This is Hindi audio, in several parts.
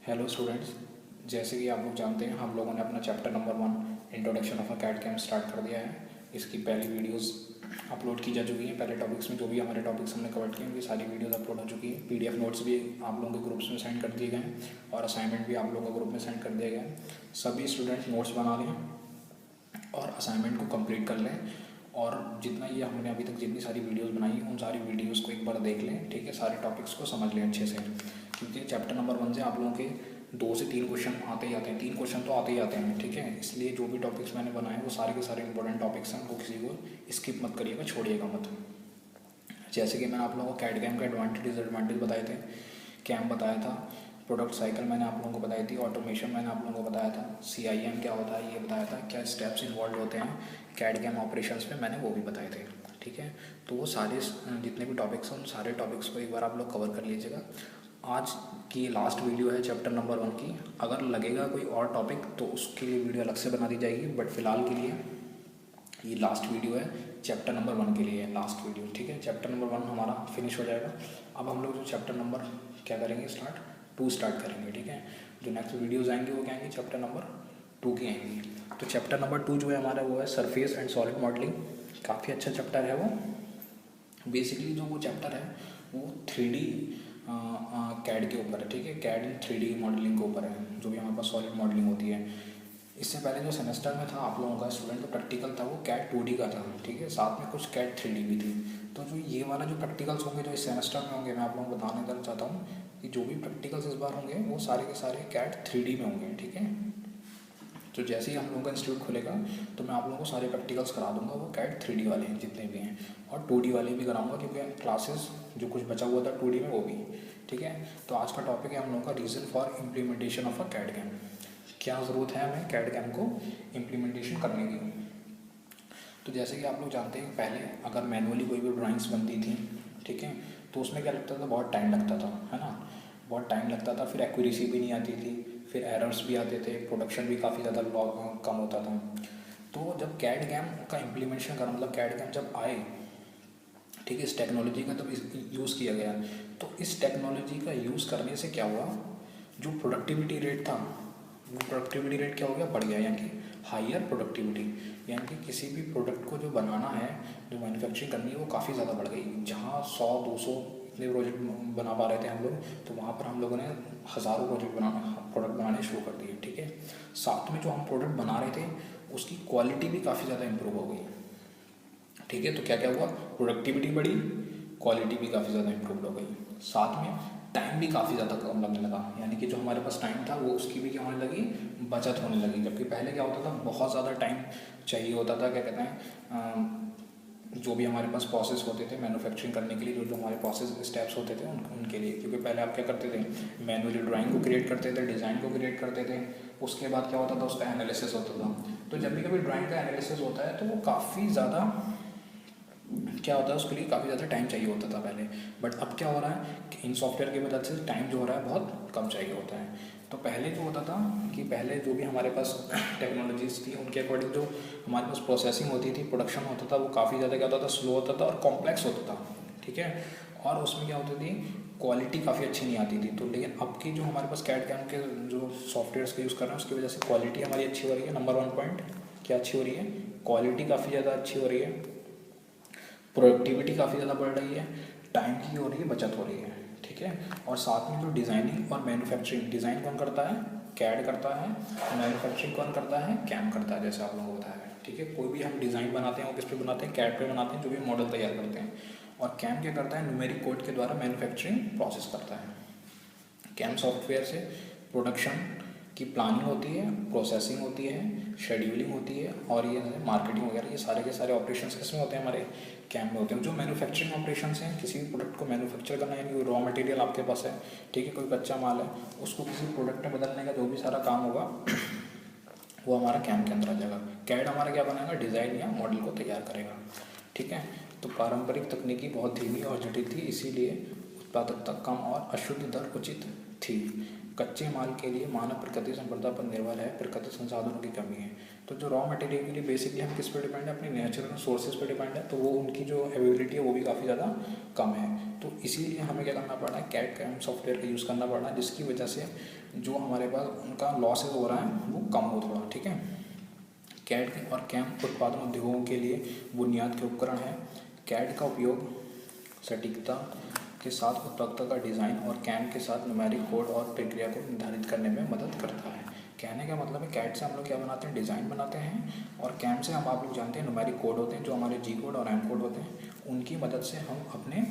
हेलो स्टूडेंट्स, जैसे कि आप लोग जानते हैं हम लोगों ने अपना chapter number 1 introduction of a CAD CAM start कर दिया है। इसकी पहली वीडियोस अपलोड की जा चुकी हैं। पहले टॉपिक्स में जो भी हमारे टॉपिक्स हमने कवर किए उनकी सारी वीडियोस अपलोड हो चुकी हैं। पीडीएफ नोट्स भी आप लोगों के ग्रुप्स में सेंड कर दिए गए हैं और असाइनमेंट भी आप लोगों के ग्रुप में सेंड कर दिया गया है। सभी स्टूडेंट्स नोट्स बना लें और असाइनमेंट को कंप्लीट कर लें। और जितना ये हमने अभी तक जितनी सारी वीडियोस बनाई उन सारी वीडियोस को एक बार देख लें, ठीक है। सारे टॉपिक्स को समझ लें अच्छे से, क्योंकि चैप्टर नंबर 1 से आप लोगों के 2 से 3 क्वेश्चन आते ही आते हैं। 3 क्वेश्चन तो आते ही आते हैं, ठीक है। इसलिए जो भी टॉपिक्स मैंने बनाए वो सारे के सारे इंपॉर्टेंट टॉपिक्स हैं, उनको किसी को स्किप मत करिएगा, छोड़िएगा मत। जैसे कि मैंने आप लोगों को कैड कैम का एडवांटेज डिसएडवांटेज बताए थे, कैम बताया था, प्रोडक्ट साइकिल मैंने आप लोगों को बताई थी, ऑटोमेशन मैंने आप लोगों को बताया था, CIM क्या होता है ये बताया था, क्या स्टेप्स इन्वॉल्व होते हैं कैड कैम ऑपरेशंस में, मैंने वो भी बताए थे, ठीक है। तो वो सारे जितने भी टॉपिक्स हैं उन सारे टॉपिक्स को एक बार आप लोग कवर कर लीजिएगा। आज की लास्ट वीडियो है चैप्टर नंबर 1 की। अगर लगेगा कोई और टॉपिक तो उसके लिए वीडियो अलग से बना दी जाएगी, बट फिलहाल के लिए ये लास्ट वीडियो है चैप्टर नंबर 1 के लिए, लास्ट वीडियो, ठीक है। चैप्टर नंबर 1 हमारा फिनिश हो जाएगा। अब हम लोग जो चैप्टर नंबर क्या करेंगे, 2 स्टार्ट करेंगे, ठीक है। जो नेक्स्ट वीडियोज़ आएंगी वो क्या आएंगी, चैप्टर नंबर 2 की आएंगी। तो चैप्टर नंबर 2 जो है हमारा वो है सरफेस एंड सॉलिड मॉडलिंग। काफ़ी अच्छा चैप्टर है वो। बेसिकली जो वो चैप्टर है वो 3D कैड के ऊपर है, ठीक है। कैड इन 3D मॉडलिंग के ऊपर है, जो भी हमारे पास सॉलिड मॉडलिंग होती है। इससे पहले जो सेमेस्टर में था आप लोगों का स्टूडेंट जो प्रैक्टिकल था वो कैड 2D का था, ठीक है। साथ में कुछ कैड 3D भी थी। तो जो ये वाला जो प्रैक्टिकल्स होंगे जो इस सेमेस्टर में होंगे, मैं आप लोगों को बताने देना चाहता हूँ कि जो भी प्रैक्टिकल्स इस बार होंगे वो सारे के सारे कैड 3D में होंगे, ठीक है। तो जैसे ही हम लोगों का इंस्टीट्यूट खुलेगा तो मैं आप लोगों को सारे प्रैक्टिकल्स करा दूंगा, वो कैड 3D वाले हैं जितने भी हैं, और 2D वाले भी कराऊंगा, क्योंकि क्लासेस जो कुछ बचा हुआ था 2D में वो भी, ठीक है। तो आज का टॉपिक है हम लोगों का reason for implementation of a CAD CAM. क्या ज़रूरत है हमें कैड कैम को इम्प्लीमेंटेशन करने की। तो जैसे कि आप लोग जानते हैं पहले अगर मैनुअली कोई भी ड्राइंग्स बनती थी, ठीक है, तो उसमें क्या लगता था, बहुत टाइम लगता था, है ना। बहुत टाइम लगता था, फिर एक्यूरेसी भी नहीं आती थी, फिर एरर्स भी आते थे, प्रोडक्शन भी काफ़ी ज़्यादा कम होता था। तो जब कैड कैम का इम्प्लीमेंटेशन कर मतलब कैड कैम जब आए, ठीक है, इस टेक्नोलॉजी का तब यूज़ किया गया। तो इस टेक्नोलॉजी का यूज़ करने से क्या हुआ, जो प्रोडक्टिविटी रेट था वो प्रोडक्टिविटी रेट क्या हो गया, बढ़ गया, यानी कि हायर प्रोडक्टिविटी, यानी कि किसी भी प्रोडक्ट को जो बनाना है, जो मैन्युफैक्चरिंग करनी है वो काफ़ी ज़्यादा बढ़ गई। जहाँ 100-200 इतने प्रोजेक्ट बना पा रहे थे हम लोग, तो वहाँ पर हम लोगों ने हज़ारों प्रोडक्ट बनाने शुरू कर दिए, ठीक है। साथ में जो हम प्रोडक्ट बना रहे थे उसकी क्वालिटी भी काफ़ी ज़्यादा इम्प्रूव हो गई, ठीक है। तो क्या क्या हुआ, प्रोडक्टिविटी बढ़ी, क्वालिटी भी काफ़ी ज़्यादा इम्प्रूव हो गई, साथ में टाइम भी काफ़ी ज़्यादा कम लगने लगा, यानी कि जो हमारे पास टाइम था वो उसकी भी क्या होने लगी, बचत होने लगी। जबकि पहले क्या होता था, बहुत ज़्यादा टाइम चाहिए होता था, क्या कहते हैं, जो भी हमारे पास प्रोसेस होते थे मैन्युफैक्चरिंग करने के लिए, जो जो हमारे प्रोसेस स्टेप्स होते थे उनके लिए, क्योंकि पहले आप क्या करते थे, मैनुअली ड्राइंग को क्रिएट करते थे, डिज़ाइन को क्रिएट करते थे, उसके बाद क्या होता था, उसका एनालिसिस होता था। तो जब भी कभी ड्राइंग का एनालिसिस होता है तो वो काफ़ी ज़्यादा क्या होता है, उसके लिए काफ़ी ज़्यादा टाइम चाहिए होता था पहले। बट अब क्या हो रहा है कि इन सॉफ्टवेयर की मदद से टाइम जो हो रहा है बहुत कम चाहिए होता है। तो पहले जो होता था कि पहले जो भी हमारे पास टेक्नोलॉजीज़ थी उनके अकॉर्डिंग जो हमारे पास प्रोसेसिंग होती थी, प्रोडक्शन होता था, वो काफ़ी ज़्यादा क्या होता था, स्लो होता था और कॉम्प्लेक्स होता था, ठीक है। और उसमें क्या होती थी, क्वालिटी काफ़ी अच्छी नहीं आती थी। तो लेकिन अब की जो हमारे पास कैड कैम के जो सॉफ्टवेयर्स का यूज़ कर रहे हैं उसकी वजह से क्वालिटी हमारी अच्छी हो रही है। नंबर 1 पॉइंट क्या अच्छी हो रही है, क्वालिटी काफ़ी ज़्यादा अच्छी हो रही है, प्रोडक्टिविटी काफ़ी ज़्यादा बढ़ रही है, टाइम की हो रही है, बचत हो रही है, ठीक है। और साथ में जो डिज़ाइनिंग और मैन्युफैक्चरिंग, डिज़ाइन कौन करता है, कैड करता है, मैन्युफैक्चरिंग कौन करता है, कैम करता है, जैसे आप लोगों को बताया है, ठीक है। कोई भी हम डिज़ाइन बनाते हैं वो किस पे बनाते हैं, कैड पे बनाते हैं, जो भी मॉडल तैयार करते हैं। और कैम क्या करता है, न्यूमेरिक कोड के द्वारा मैन्युफैक्चरिंग प्रोसेस करता है। कैम सॉफ्टवेयर से प्रोडक्शन की प्लानिंग होती है, प्रोसेसिंग होती है, शेड्यूलिंग होती है, और ये मार्केटिंग वगैरह, ये सारे के सारे ऑपरेशंस किसमें होते हैं, हमारे कैम में होते हैं। जो मैन्युफैक्चरिंग ऑपरेशंस हैं, किसी भी प्रोडक्ट को मैन्युफैक्चर करना, यानी रॉ मटेरियल आपके पास है, ठीक है, कोई कच्चा माल है, उसको किसी प्रोडक्ट में बदलने का जो भी सारा काम होगा वो हमारा कैम के अंदर आ जाएगा। कैड हमारा क्या बनाएगा, डिज़ाइन या मॉडल को तैयार करेगा, ठीक है। तो पारंपरिक तकनीकी बहुत धीमी और जटिल थी, इसीलिए उत्पादकता कम और अशुद्ध दर उचित थी। कच्चे माल के लिए मानव प्रकृति संप्रदा पर निर्भर है, प्रकृति संसाधनों की कमी है। तो जो रॉ मटेरियल के लिए बेसिकली हम किस पर डिपेंड है, अपने नेचुरल सोर्सेज पर डिपेंड है, तो वो उनकी जो अवेलेबिलिटी है वो भी काफ़ी ज़्यादा कम है। तो इसीलिए हमें क्या करना पड़ रहा है, कैड कैम सॉफ्टवेयर का यूज़ करना पड़ रहा है, जिसकी वजह से जो हमारे पास उनका लॉसेज हो रहा है वो कम हो थोड़ा, ठीक है। कैड और कैम उत्पादन उद्योगों के लिए बुनियाद के उपकरण है। कैड का उपयोग सटीकता के साथ उत्पादकता का डिज़ाइन और कैम के साथ न्यूमेरिक कोड और प्रक्रिया को निर्धारित करने में मदद करता है। कहने का मतलब है कैड से हम लोग क्या बनाते हैं, डिज़ाइन बनाते हैं, और कैम से हम आप लोग जानते हैं न्यूमेरिक कोड होते हैं, जो हमारे जी कोड और एम कोड होते हैं, उनकी मदद से हम अपने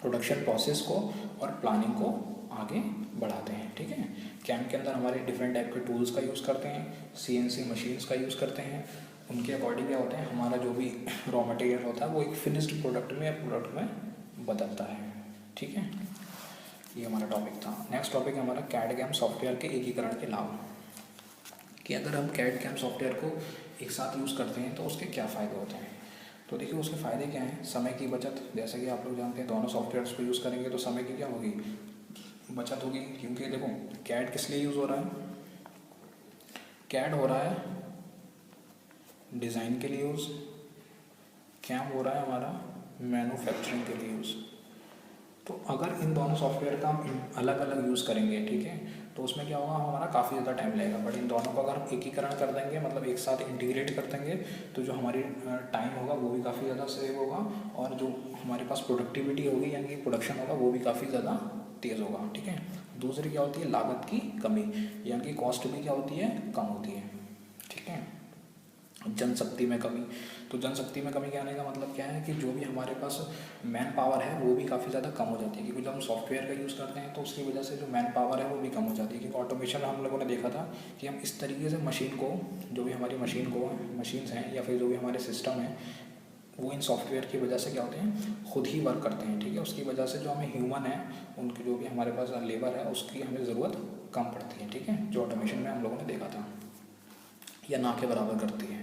प्रोडक्शन प्रोसेस को और प्लानिंग को आगे बढ़ाते हैं, ठीक है। कैम के अंदर हमारे डिफरेंट टाइप के टूल्स का यूज़ करते हैं, CNC मशीन्स का यूज़ करते हैं। उनके अकॉर्डिंग क्या होता है, हमारा जो भी रॉ मटेरियल होता है वो एक फिनिश्ड प्रोडक्ट में या प्रोडक्ट में बदलता है, ठीक है। ये हमारा टॉपिक था। नेक्स्ट टॉपिक है हमारा कैड कैम सॉफ्टवेयर के एकीकरण के लाभ, कि अगर हम कैड कैम सॉफ्टवेयर को एक साथ यूज़ करते हैं तो उसके क्या फ़ायदे होते हैं। तो देखिए उसके फ़ायदे क्या हैं, समय की बचत, जैसे कि आप लोग जानते हैं दोनों सॉफ्टवेयर्स को यूज़ करेंगे तो समय की क्या होगी, बचत होगी। क्योंकि देखो कैड किस लिए यूज़ हो रहा है, कैड हो रहा है डिज़ाइन के लिए यूज़, कैम हो रहा है हमारा मैन्युफैक्चरिंग के लिए यूज़। तो अगर इन दोनों सॉफ्टवेयर का हम अलग अलग यूज़ करेंगे, ठीक है, तो उसमें क्या होगा, हमारा काफ़ी ज़्यादा टाइम लगेगा। बट इन दोनों को अगर हम एकीकरण कर देंगे, मतलब एक साथ इंटीग्रेट कर देंगे, तो जो हमारी टाइम होगा वो भी काफ़ी ज़्यादा सेव होगा, और जो हमारे पास प्रोडक्टिविटी होगी यानी कि प्रोडक्शन होगा वो भी काफ़ी ज़्यादा तेज़ होगा, ठीक है। दूसरी क्या होती है, लागत की कमी, यानी कि कॉस्ट भी क्या होती है, कम होती है, ठीक है। जनशक्ति में कमी, तो जनशक्ति में कमी कहने का मतलब क्या है कि जो भी हमारे पास मैन पावर है वो भी काफ़ी ज़्यादा कम हो जाती है, क्योंकि जब हम सॉफ्टवेयर का यूज़ करते हैं तो उसकी वजह से जो मैन पावर है वो भी कम हो जाती है। क्योंकि ऑटोमेशन में हम लोगों ने देखा था कि हम इस तरीके से मशीन को, जो भी हमारी मशीन्स हैं या फिर जो भी हमारे सिस्टम हैं, वो इन सॉफ्टवेयर की वजह से क्या होते हैं, खुद ही वर्क करते हैं, ठीक है। उसकी वजह से जो हमें ह्यूमन है, उनकी जो भी हमारे पास लेबर है उसकी हमें ज़रूरत कम पड़ती है, ठीक है, जो ऑटोमेशन में हम लोगों ने देखा था, या ना के बराबर करती है।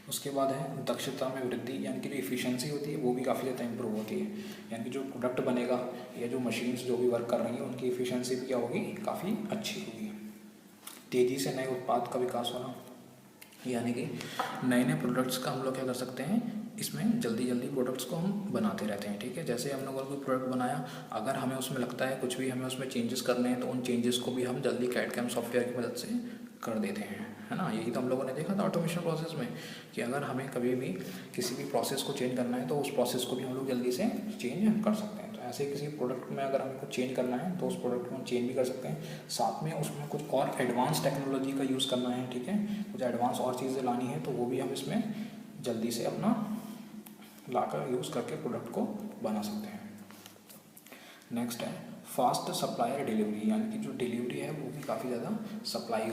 उसके बाद है दक्षता में वृद्धि, यानी कि जो इफ़िशेंसी होती है वो भी काफ़ी ज़्यादा इंप्रूव होती है, यानी कि जो प्रोडक्ट बनेगा या जो मशीन्स जो भी वर्क कर रही हैं उनकी इफ़िशेंसी भी क्या होगी, काफ़ी अच्छी होगी। तेज़ी से नए उत्पाद का विकास होना, यानी कि नए नए प्रोडक्ट्स का हम लोग क्या कर सकते हैं, इसमें जल्दी जल्दी प्रोडक्ट्स को हम बनाते रहते हैं, ठीक है। जैसे हम लोगों ने कोई प्रोडक्ट बनाया, अगर हमें उसमें लगता है कुछ भी हमें उसमें चेंजेस करने हैं तो उन चेंजेस को भी हम जल्दी कैड कैम सॉफ्टवेयर की मदद से कर देते हैं, है ना। यही तो हम लोगों ने देखा था ऑटोमेशन प्रोसेस में, कि अगर हमें कभी भी किसी भी प्रोसेस को चेंज करना है तो उस प्रोसेस को भी हम लोग जल्दी से चेंज कर सकते हैं। तो ऐसे किसी प्रोडक्ट में अगर हमें कुछ चेंज करना है तो उस प्रोडक्ट को हम चेंज भी कर सकते हैं, साथ में उसमें कुछ और एडवांस टेक्नोलॉजी का यूज़ करना है, ठीक है, कुछ एडवांस और चीज़ें लानी है तो वो भी हम इसमें जल्दी से अपना लाकर यूज़ करके प्रोडक्ट को बना सकते हैं। नेक्स्ट है फास्ट सप्लायर डिलीवरी, यानी कि जो डिलीवरी है वो भी काफ़ी ज़्यादा सप्लाई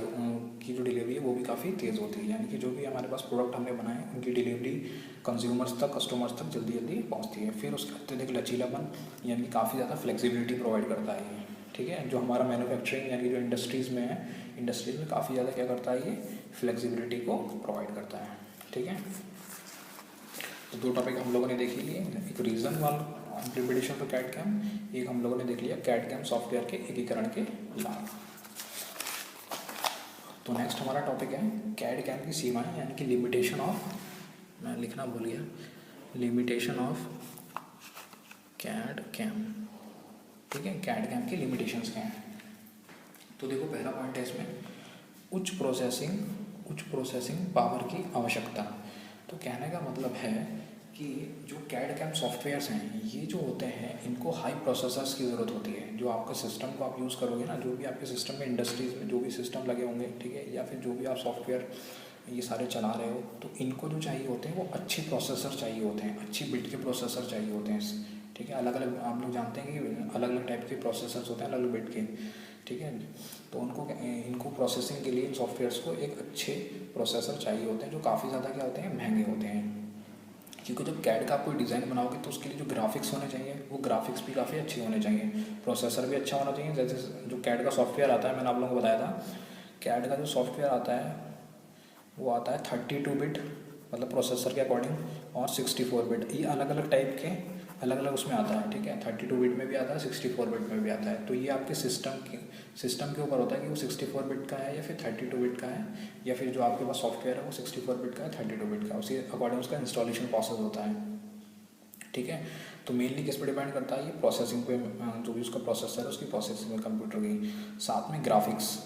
की जो डिलीवरी है वो भी काफ़ी तेज़ होती है, यानी कि जो भी हमारे पास प्रोडक्ट हमने बनाए उनकी डिलीवरी कंज्यूमर्स तक, कस्टमर्स तक जल्दी जल्दी पहुंचती है। फिर उसके अत्यधिक लचीलापन, यानी कि काफ़ी ज़्यादा फ्लेक्सिबिलिटी प्रोवाइड करता है ये, ठीक है। जो हमारा मैन्युफैक्चरिंग यानी कि जो इंडस्ट्रीज़ में है, इंडस्ट्रीज़ में काफ़ी ज़्यादा क्या करता है, ये फ्लेक्सिबिलिटी को प्रोवाइड करता है, ठीक है। तो दो टॉपिक हम लोगों ने देख लिए, एक रीज़न वाला इम्प्लीमेंटेशन फॉर कैड कैम, एक हम लोगों ने देख लिया कैड कैम सॉफ्टवेयर के एकीकरण के लाभ। तो नेक्स्ट हमारा टॉपिक है कैड कैम की सीमाएं, यानी कि लिमिटेशन ऑफ, मैं लिखना भूल गया, लिमिटेशन ऑफ कैड कैम, ठीक है। कैड कैम की लिमिटेशंस क्या हैं, तो देखो पहला पॉइंट है इसमें उच्च प्रोसेसिंग पावर की आवश्यकता। तो कहने का मतलब है कि जो कैड कैम सॉफ्टवेयर्स हैं ये जो होते हैं इनको हाई प्रोसेसर्स की ज़रूरत होती है। जो आपका सिस्टम को आप यूज़ करोगे ना, जो भी आपके सिस्टम में इंडस्ट्रीज़ में जो भी सिस्टम लगे होंगे, ठीक है, या फिर जो भी आप सॉफ्टवेयर ये सारे चला रहे हो, तो इनको जो चाहिए होते हैं वो अच्छे प्रोसेसर चाहिए होते हैं, अच्छी बिट के प्रोसेसर चाहिए होते हैं, ठीक है। अलग अलग आप लोग जानते हैं कि अलग अलग टाइप के प्रोसेसर्स होते हैं, अलग अलग बिट के, ठीक है। तो इनको प्रोसेसिंग के लिए इन सॉफ्टवेयर्स को एक अच्छे प्रोसेसर चाहिए होते हैं, जो काफ़ी ज़्यादा क्या होते हैं, महंगे होते हैं। क्योंकि जब कैड का आप कोई डिज़ाइन बनाओगे तो उसके लिए जो ग्राफिक्स होने चाहिए वो ग्राफिक्स भी काफ़ी अच्छे होने चाहिए, प्रोसेसर भी अच्छा होना चाहिए। जैसे जो कैड का सॉफ्टवेयर आता है, मैंने आप लोगों को बताया था, कैड का जो सॉफ्टवेयर आता है वो आता है 32 बिट, मतलब प्रोसेसर के अकॉर्डिंग, और 64 बिट, ये अलग अलग टाइप के अलग अलग उसमें आता है, ठीक है। 32 बिट में भी आता है, 64 बिट में भी आता है। तो ये आपके सिस्टम के ऊपर होता है कि वो 64 बिट का है या फिर 32 बिट का है, या फिर जो आपके पास सॉफ्टवेयर है वो 64 बिट का है, 32 बिट का है, उसी अकॉर्डिंग उसका इंस्टॉलेशन प्रोसेस होता है, ठीक है। तो मेनली किस पर डिपेंड करता है, ये प्रोसेसिंग पे, जो भी उसका प्रोसेसर है उसकी प्रोसेसिंग में कंप्यूटर की, साथ में ग्राफिक्स,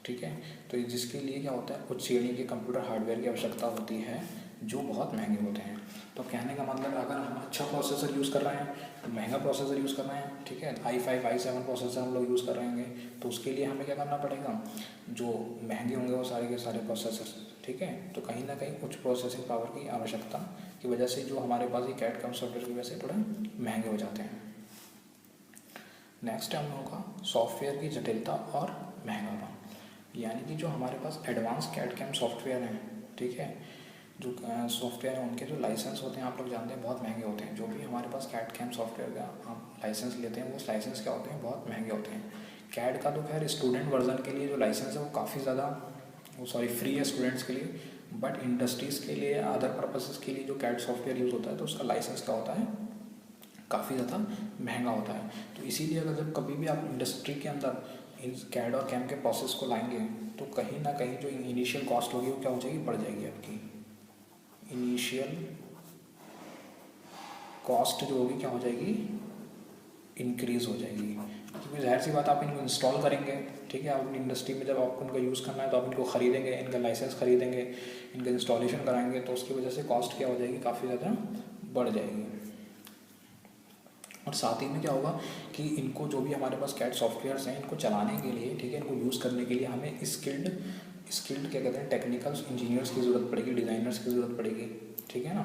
ठीक है। तो जिसके लिए क्या होता है, उच्च श्रेणी के कंप्यूटर हार्डवेयर की आवश्यकता होती है जो बहुत महंगे होते हैं। तो कहने का मतलब, अगर हम अच्छा प्रोसेसर यूज़ कर रहे हैं, तो महंगा प्रोसेसर यूज़ कर रहे हैं, ठीक है, i5 i7 प्रोसेसर हम लोग यूज़ कर रहे होंगे, तो उसके लिए हमें क्या करना पड़ेगा, जो महंगे होंगे वो सारे के सारे प्रोसेसर, ठीक है। तो कहीं ना कहीं उच्च प्रोसेसिंग पावर की आवश्यकता की वजह से जो हमारे पास ये कैड कम सॉफ्टवेयर की वजह से थोड़े महंगे हो जाते हैं। नेक्स्ट है हम लोगों का सॉफ्टवेयर की जटिलता और महंगापन, यानी कि जो हमारे पास एडवांस कैड कैम सॉफ्टवेयर हैं, ठीक है, जो सॉफ्टवेयर हैं उनके जो लाइसेंस होते हैं आप लोग जानते हैं बहुत महंगे होते हैं। जो भी हमारे पास कैड कैम सॉफ्टवेयर का हम लाइसेंस लेते हैं वो लाइसेंस क्या होते हैं, बहुत महंगे होते हैं। कैड का तो खैर स्टूडेंट वर्जन के लिए जो लाइसेंस है वो काफ़ी ज़्यादा, वो फ्री है स्टूडेंट्स के लिए, बट इंडस्ट्रीज़ के लिए, अदर पर्पसेस के लिए जो कैड सॉफ्टवेयर यूज़ होता है तो उसका लाइसेंस क्या होता है, काफ़ी ज़्यादा महंगा होता है। तो इसीलिए अगर जब कभी भी आप इंडस्ट्री के अंदर इन कैड और कैम के प्रोसेस को लाएंगे तो कहीं ना कहीं जो इनिशियल कॉस्ट होगी वो क्या हो जाएगी, बढ़ जाएगी। आपकी इनिशियल कॉस्ट जो होगी क्या हो जाएगी, इंक्रीज़ हो जाएगी, क्योंकि जाहिर सी बात आप इनको इंस्टॉल करेंगे, ठीक है। आप अपनी इंडस्ट्री में जब आपको इनका यूज़ करना है तो आप इनको ख़रीदेंगे, इनका लाइसेंस ख़रीदेंगे, इनका इंस्टॉलेशन कराएंगे, तो उसकी वजह से कॉस्ट क्या हो जाएगी, काफ़ी ज़्यादा बढ़ जाएगी। और साथ ही में क्या होगा कि इनको जो भी हमारे पास कैड सॉफ्टवेयर्स हैं इनको चलाने के लिए, ठीक है, इनको यूज़ करने के लिए हमें स्किल्ड क्या कहते हैं, टेक्निकल इंजीनियर्स की ज़रूरत पड़ेगी, डिज़ाइनर्स की ज़रूरत पड़ेगी, ठीक है ना।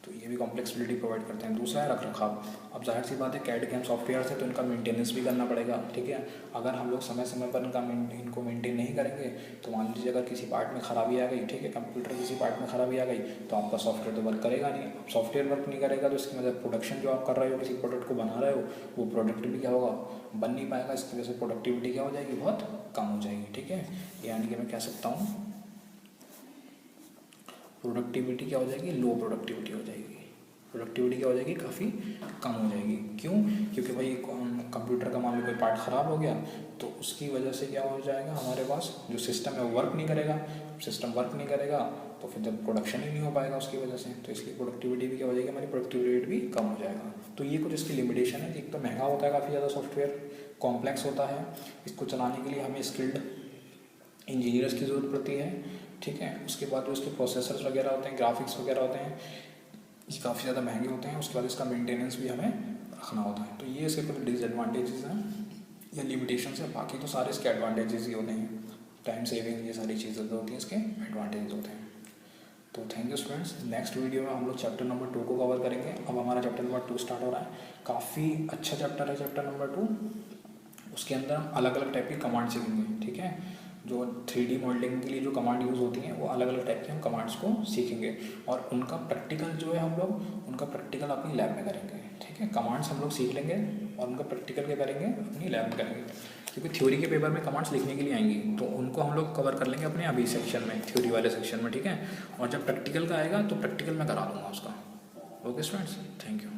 तो ये भी कॉम्प्लेक्सिबिलिटी प्रोवाइड करते हैं। दूसरा है रखरखाव। अब जाहिर सी बात है कैड कैम सॉफ्टवेयर है तो इनका मेंटेनेंस भी करना पड़ेगा, ठीक है। अगर हम लोग समय समय पर इनको मेंटेन नहीं करेंगे तो मान लीजिए अगर किसी पार्ट में ख़राबी आ गई, ठीक है, कंप्यूटर किसी पार्ट में ख़राबी आ गई तो आपका सॉफ्टवेयर तो वर्क करेगा नहीं। सॉफ्टवेयर वर्क नहीं करेगा तो इसकी मतलब प्रोडक्शन जो आप कर रहे हो, किसी प्रोडक्ट को बना रहे हो, वो प्रोडक्ट भी क्या होगा, बन नहीं पाएगा। इसकी वजह से प्रोडक्टिविटी क्या हो जाएगी, बहुत कम हो जाएगी, ठीक है। यानी कि मैं कह सकता हूँ प्रोडक्टिविटी क्या हो जाएगी, लो प्रोडक्टिविटी हो जाएगी। प्रोडक्टिविटी क्या हो जाएगी, काफ़ी कम हो जाएगी। क्यों, क्योंकि भाई कंप्यूटर का मान लो कोई पार्ट ख़राब हो गया तो उसकी वजह से क्या हो जाएगा, हमारे पास जो सिस्टम है वो वर्क नहीं करेगा। सिस्टम वर्क नहीं करेगा तो फिर जब प्रोडक्शन ही नहीं हो पाएगा उसकी वजह से, तो इसकी प्रोडक्टिविटी भी क्या हो जाएगी, हमारी प्रोडक्टिविटी रेट भी कम हो जाएगा। तो ये कुछ इसकी लिमिटेशन है। एक तो महंगा होता है काफ़ी ज़्यादा सॉफ्टवेयर, कॉम्प्लेक्स होता है, इसको चलाने के लिए हमें स्किल्ड इंजीनियर्स की ज़रूरत पड़ती है, ठीक है। उसके बाद जो इसके प्रोसेसर्स वगैरह होते हैं, ग्राफिक्स वगैरह होते हैं, ये काफ़ी ज़्यादा महंगे होते हैं। उसके बाद इसका मेंटेनेंस भी हमें रखना होता है। तो ये इसके कुछ डिसएडवांटेजेस हैं या लिमिटेशंस हैं, बाकी तो सारे इसके एडवांटेजेस ही होते हैं। टाइम सेविंग, ये सारी चीज़ें जो होती हैं इसके एडवांटेजेस होते हैं। तो thank you students. Next video में हम लोग चैप्टर नंबर 2 को कवर करेंगे। अब हमारा चैप्टर नंबर 2 स्टार्ट हो रहा है। काफ़ी अच्छा चैप्टर है चैप्टर नंबर 2। उसके अंदर हम अलग अलग टाइप की कमांड सीखेंगे, ठीक है। जो 3D मॉडलिंग के लिए जो कमांड यूज़ होती हैं वो अलग अलग टाइप की हम कमांड्स को सीखेंगे, और उनका प्रैक्टिकल जो है हम लोग उनका प्रैक्टिकल अपनी लैब में करेंगे, ठीक है। कमांड्स हम लोग सीख लेंगे और उनका प्रैक्टिकल क्या करेंगे, अपनी लैब में करेंगे, क्योंकि थ्योरी के पेपर में कमांड्स लिखने के लिए आएंगी तो उनको हम लोग कवर कर लेंगे अपने अभी सेक्शन में, थ्योरी वाले सेक्शन में, ठीक है। और जब प्रैक्टिकल का आएगा तो प्रैक्टिकल मैं करा दूँगा उसका। Okay students, thank you.